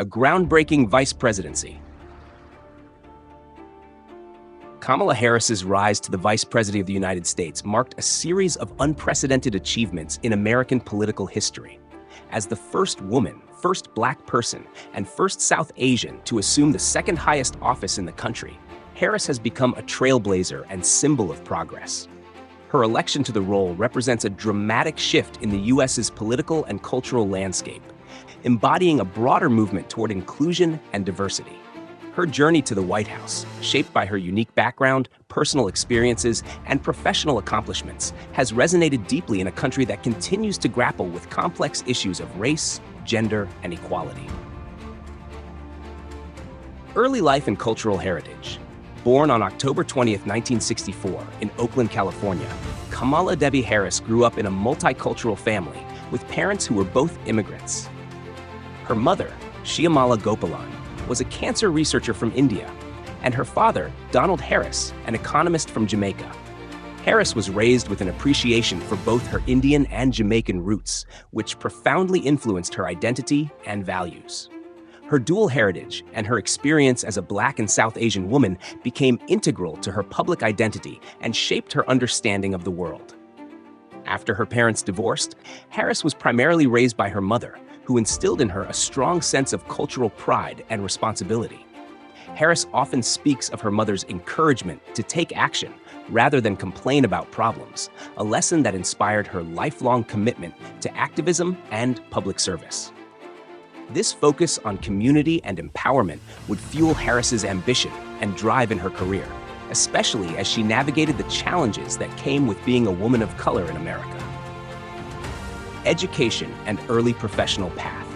a groundbreaking vice presidency. Kamala Harris's rise to the Vice President of the United States marked a series of unprecedented achievements in American political history. As the first woman, first Black person, and first South Asian to assume the second highest office in the country, Harris has become a trailblazer and symbol of progress. Her election to the role represents a dramatic shift in the U.S.'s political and cultural landscape, embodying a broader movement toward inclusion and diversity. Her journey to the White House, shaped by her unique background, personal experiences, and professional accomplishments, has resonated deeply in a country that continues to grapple with complex issues of race, gender, and equality. Early life and cultural heritage. Born on October 20, 1964, in Oakland, California, Kamala Debbie Harris grew up in a multicultural family with parents who were both immigrants. Her mother, Shyamala Gopalan, was a cancer researcher from India, and her father, Donald Harris, an economist from Jamaica. Harris was raised with an appreciation for both her Indian and Jamaican roots, which profoundly influenced her identity and values. Her dual heritage and her experience as a Black and South Asian woman became integral to her public identity and shaped her understanding of the world. After her parents divorced, Harris was primarily raised by her mother, who instilled in her a strong sense of cultural pride and responsibility. Harris often speaks of her mother's encouragement to take action rather than complain about problems, a lesson that inspired her lifelong commitment to activism and public service. This focus on community and empowerment would fuel Harris's ambition and drive in her career, especially as she navigated the challenges that came with being a woman of color in America. Education and early professional path.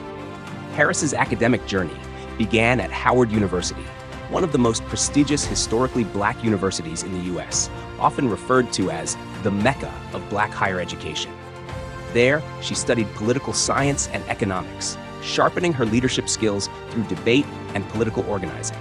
Harris's academic journey began at Howard University, one of the most prestigious historically Black universities in the U.S., often referred to as the Mecca of Black higher education. There, she studied political science and economics, sharpening her leadership skills through debate and political organizing.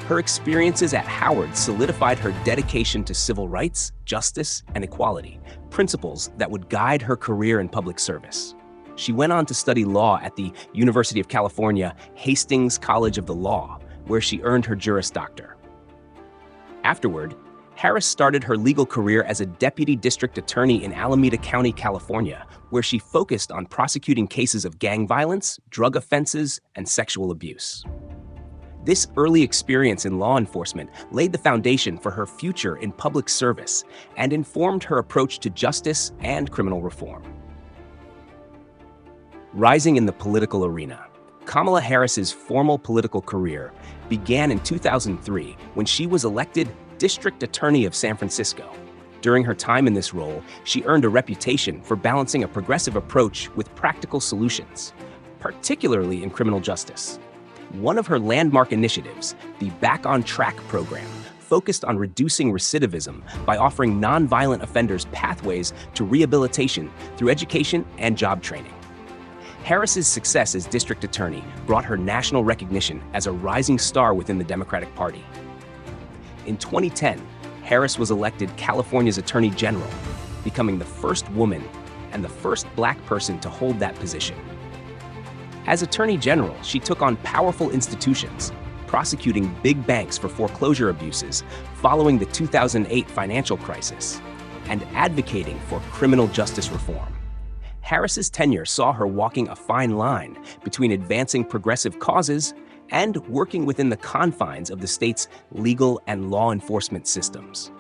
Her experiences at Howard solidified her dedication to civil rights, justice, and equality, principles that would guide her career in public service. She went on to study law at the University of California Hastings College of the Law, where she earned her Juris Doctor. Afterward, Harris started her legal career as a deputy district attorney in Alameda County, California, where she focused on prosecuting cases of gang violence, drug offenses, and sexual abuse. This early experience in law enforcement laid the foundation for her future in public service and informed her approach to justice and criminal reform. Rising in the political arena. Kamala Harris's formal political career began in 2003 when she was elected District Attorney of San Francisco. During her time in this role, she earned a reputation for balancing a progressive approach with practical solutions, particularly in criminal justice. One of her landmark initiatives, the Back on Track program, focused on reducing recidivism by offering nonviolent offenders pathways to rehabilitation through education and job training. Harris's success as district attorney brought her national recognition as a rising star within the Democratic Party. In 2010, Harris was elected California's Attorney General, becoming the first woman and the first Black person to hold that position. As Attorney General, she took on powerful institutions, prosecuting big banks for foreclosure abuses following the 2008 financial crisis, and advocating for criminal justice reform. Harris's tenure saw her walking a fine line between advancing progressive causes and working within the confines of the state's legal and law enforcement systems.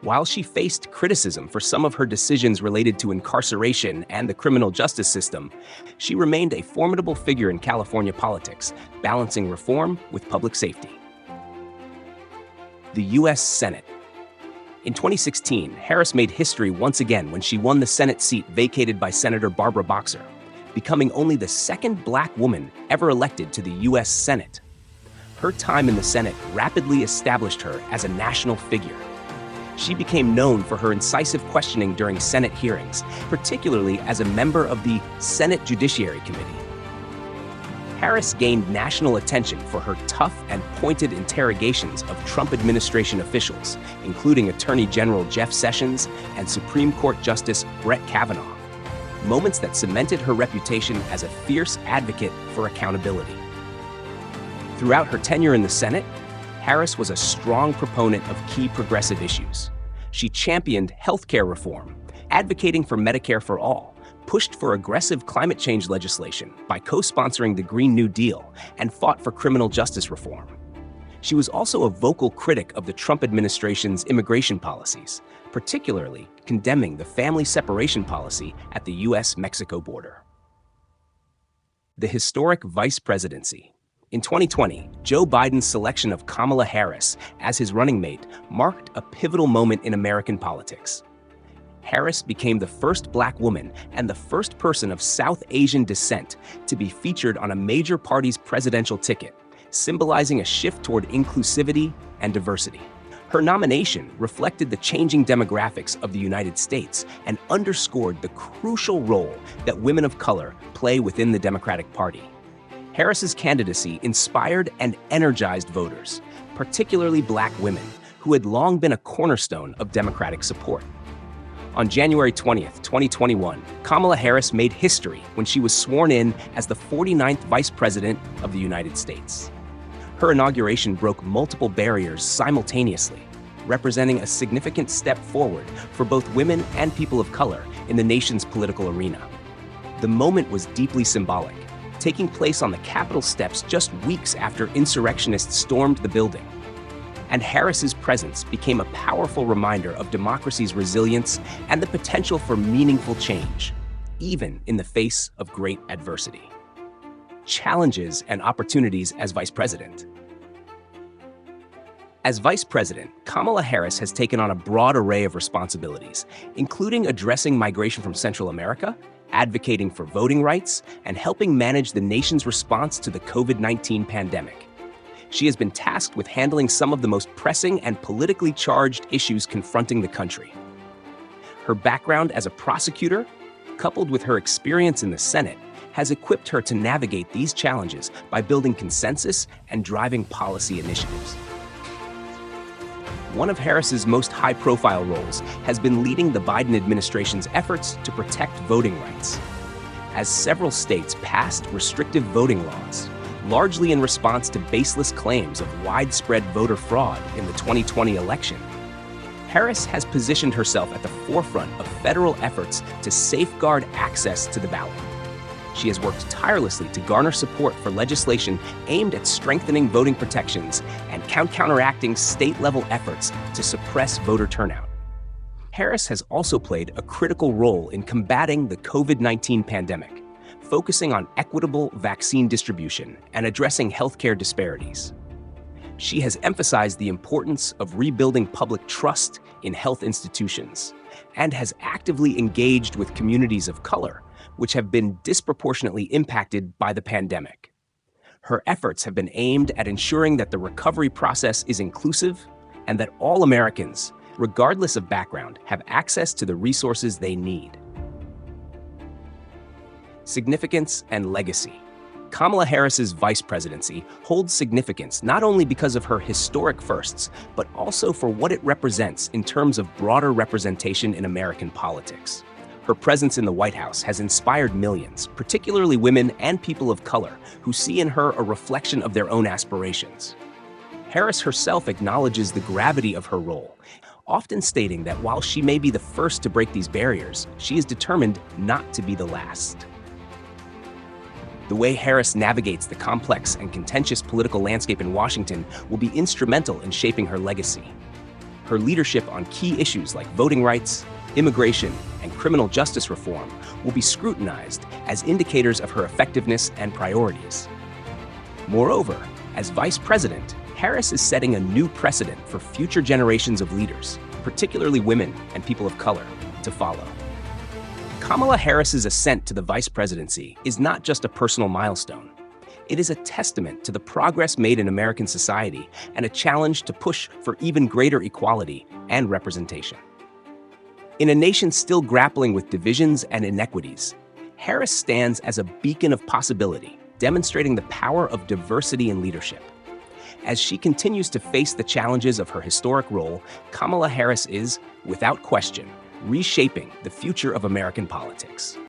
While she faced criticism for some of her decisions related to incarceration and the criminal justice system, she remained a formidable figure in California politics, balancing reform with public safety. The U.S. Senate. In 2016, Harris made history once again when she won the Senate seat vacated by Senator Barbara Boxer, becoming only the second Black woman ever elected to the U.S. Senate. Her time in the Senate rapidly established her as a national figure. She became known for her incisive questioning during Senate hearings, particularly as a member of the Senate Judiciary Committee. Harris gained national attention for her tough and pointed interrogations of Trump administration officials, including Attorney General Jeff Sessions and Supreme Court Justice Brett Kavanaugh, moments that cemented her reputation as a fierce advocate for accountability. Throughout her tenure in the Senate, Harris was a strong proponent of key progressive issues. She championed healthcare reform, advocating for Medicare for all, pushed for aggressive climate change legislation by co-sponsoring the Green New Deal, and fought for criminal justice reform. She was also a vocal critic of the Trump administration's immigration policies, particularly condemning the family separation policy at the U.S.-Mexico border. The historic Vice Presidency. In 2020, Joe Biden's selection of Kamala Harris as his running mate marked a pivotal moment in American politics. Harris became the first Black woman and the first person of South Asian descent to be featured on a major party's presidential ticket, symbolizing a shift toward inclusivity and diversity. Her nomination reflected the changing demographics of the United States and underscored the crucial role that women of color play within the Democratic Party. Harris's candidacy inspired and energized voters, particularly Black women, who had long been a cornerstone of Democratic support. On January 20th, 2021, Kamala Harris made history when she was sworn in as the 49th Vice President of the United States. Her inauguration broke multiple barriers simultaneously, representing a significant step forward for both women and people of color in the nation's political arena. The moment was deeply symbolic, taking place on the Capitol steps just weeks after insurrectionists stormed the building. And Harris's presence became a powerful reminder of democracy's resilience and the potential for meaningful change, even in the face of great adversity. Challenges and opportunities as Vice President. As Vice President, Kamala Harris has taken on a broad array of responsibilities, including addressing migration from Central America, advocating for voting rights, and helping manage the nation's response to the COVID-19 pandemic. She has been tasked with handling some of the most pressing and politically charged issues confronting the country. Her background as a prosecutor, coupled with her experience in the Senate, has equipped her to navigate these challenges by building consensus and driving policy initiatives. One of Harris's most high-profile roles has been leading the Biden administration's efforts to protect voting rights. As several states passed restrictive voting laws, largely in response to baseless claims of widespread voter fraud in the 2020 election, Harris has positioned herself at the forefront of federal efforts to safeguard access to the ballot. She has worked tirelessly to garner support for legislation aimed at strengthening voting protections and counteracting state-level efforts to suppress voter turnout. Harris has also played a critical role in combating the COVID-19 pandemic, focusing on equitable vaccine distribution and addressing healthcare disparities. She has emphasized the importance of rebuilding public trust in health institutions and has actively engaged with communities of color, which have been disproportionately impacted by the pandemic. Her efforts have been aimed at ensuring that the recovery process is inclusive and that all Americans, regardless of background, have access to the resources they need. Significance and legacy. Kamala Harris's vice presidency holds significance not only because of her historic firsts, but also for what it represents in terms of broader representation in American politics. Her presence in the White House has inspired millions, particularly women and people of color, who see in her a reflection of their own aspirations. Harris herself acknowledges the gravity of her role, often stating that while she may be the first to break these barriers, she is determined not to be the last. The way Harris navigates the complex and contentious political landscape in Washington will be instrumental in shaping her legacy. Her leadership on key issues like voting rights, immigration, and criminal justice reform will be scrutinized as indicators of her effectiveness and priorities. Moreover, as vice president, Harris is setting a new precedent for future generations of leaders, particularly women and people of color, to follow. Kamala Harris's ascent to the vice presidency is not just a personal milestone. It is a testament to the progress made in American society and a challenge to push for even greater equality and representation. In a nation still grappling with divisions and inequities, Harris stands as a beacon of possibility, demonstrating the power of diversity in leadership. As she continues to face the challenges of her historic role, Kamala Harris is, without question, reshaping the future of American politics.